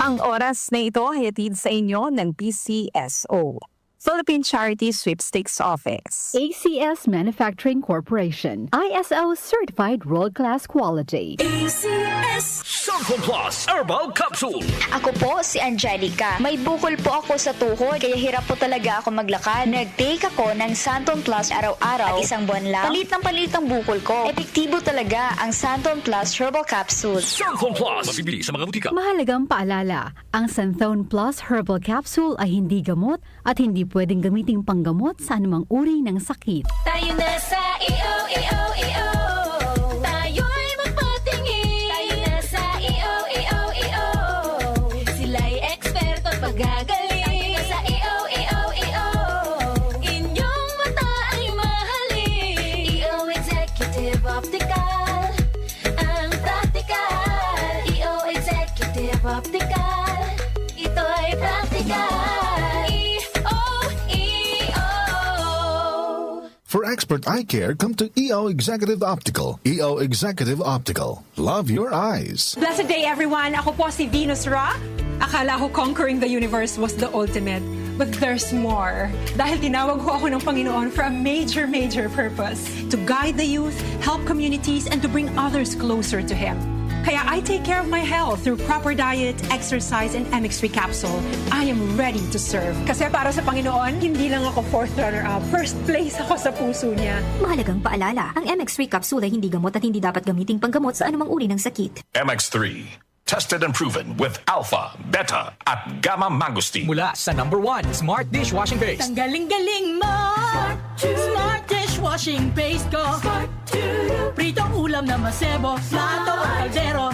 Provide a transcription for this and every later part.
Ang oras na ito ay hatid sa inyo ng PCSO, Philippine Charity Sweepstakes Office. ACS Manufacturing Corporation, ISO Certified World-Class Quality. ACS Santon Plus Herbal Capsule. Ako po si Angelica. May bukol po ako sa tuhod, kaya hirap po talaga ako maglakad. Nag-take ako ng Santon Plus araw-araw at isang buwan lang. Palit ang bukol ko. Epektibo talaga ang Santon Plus Herbal Capsule. Santon Plus. Mabibili sa mga butika. Mahalagang paalala, ang Santhone Plus Herbal Capsule ay hindi gamot at hindi pwedeng gamiting panggamot sa anumang uri ng sakit. Tayo na sa EO. Tayo'y magpatingin. Tayo na sa EO. Sila'y eksperto at magagaling. Tayo na sa EO. Inyong mata ay mahalin. EO Executive Optical. Ang practical. EO Executive Optical. Ito'y practical. For expert eye care, come to EO Executive Optical. EO Executive Optical. Love your eyes. Blessed day, everyone. Ako po si Venus Ra. Akala ko conquering the universe was the ultimate. But there's more. Dahil tinawag ko ako ng Panginoon for a major purpose. To guide the youth, help communities, and to bring others closer to Him. Kaya I take care of my health through proper diet, exercise, and MX3 capsule. I am ready to serve. Kasi para sa Panginoon, hindi lang ako fourth runner-up. First place ako sa puso niya. Mahalagang paalala, ang MX3 capsule ay hindi gamot at hindi dapat gamiting panggamot sa anumang uri ng sakit. MX3. Tested and proven with alpha, beta, at gamma mangosteen. Mula sa #1 Smart Dishwashing Paste. Ang galing-galing mo. Smart dishwashing paste ko. Pritong ulam na masebo. Plato at kaldero.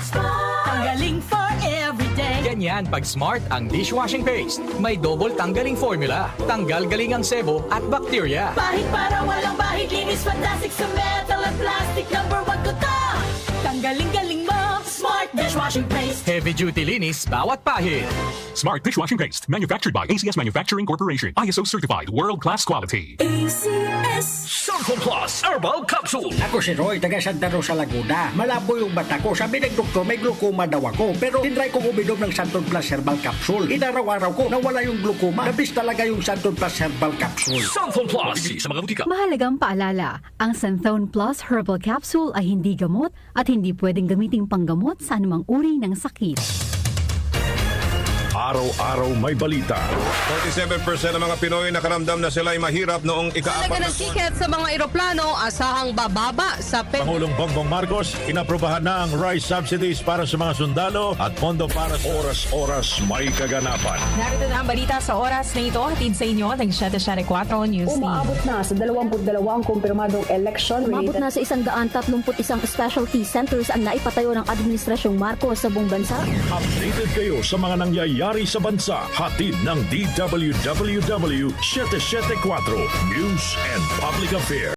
Tanggaling for everyday. Ganyan pag Smart ang dishwashing paste. May double tanggaling formula. Tanggal galing ang sebo at bakterya. Bahid para walang bahid. Linis fantastic sa metal at plastic. #1 ko to. Tanggaling-galing mo. Smart dishwashing paste. Heavy duty linis bawat pahid. Smart Dishwashing Paste, manufactured by ACS Manufacturing Corporation. ISO certified, world-class quality. ACS Santon Plus Herbal Capsule. Ako si Roy, taga Santa Rosa, Laguna. Malabo yung mata ko. Sabi ng doktor, may glaucoma daw ako. Pero tinry kong uminom ng Santon Plus Herbal Capsule. Inaraw-araw ko, nawala yung glaucoma. Nabis talaga yung Santon Plus Herbal Capsule. Santon Plus. Mabibili sa mga butika. Mahalagang paalala, ang Santhone Plus Herbal Capsule ay hindi gamot at hindi pwedeng gamiting panggamot sa anumang uri ng sakit. Araw-araw may balita. 47% ng mga Pinoy nakaramdam na sila'y mahirap noong ika-4 ng tiket sa mga eroplano, asahang bababa sa Pangulong Bongbong Marcos, inaprobahan na ang rice subsidies para sa mga sundalo at pondo para sa oras-oras may kaganapan. Narito na ang balita sa oras na ito. Hatid sa inyo ng 774 News Team. Umaabot na sa 22 ang kumpirmadong election. Umabot na sa 131 specialty centers ang naipatayo ng Administrasyong Marcos sa buong bansa. Updated kayo sa mga nangyayari sa bansa. Hatid ng DWWW 774 News and Public Affairs.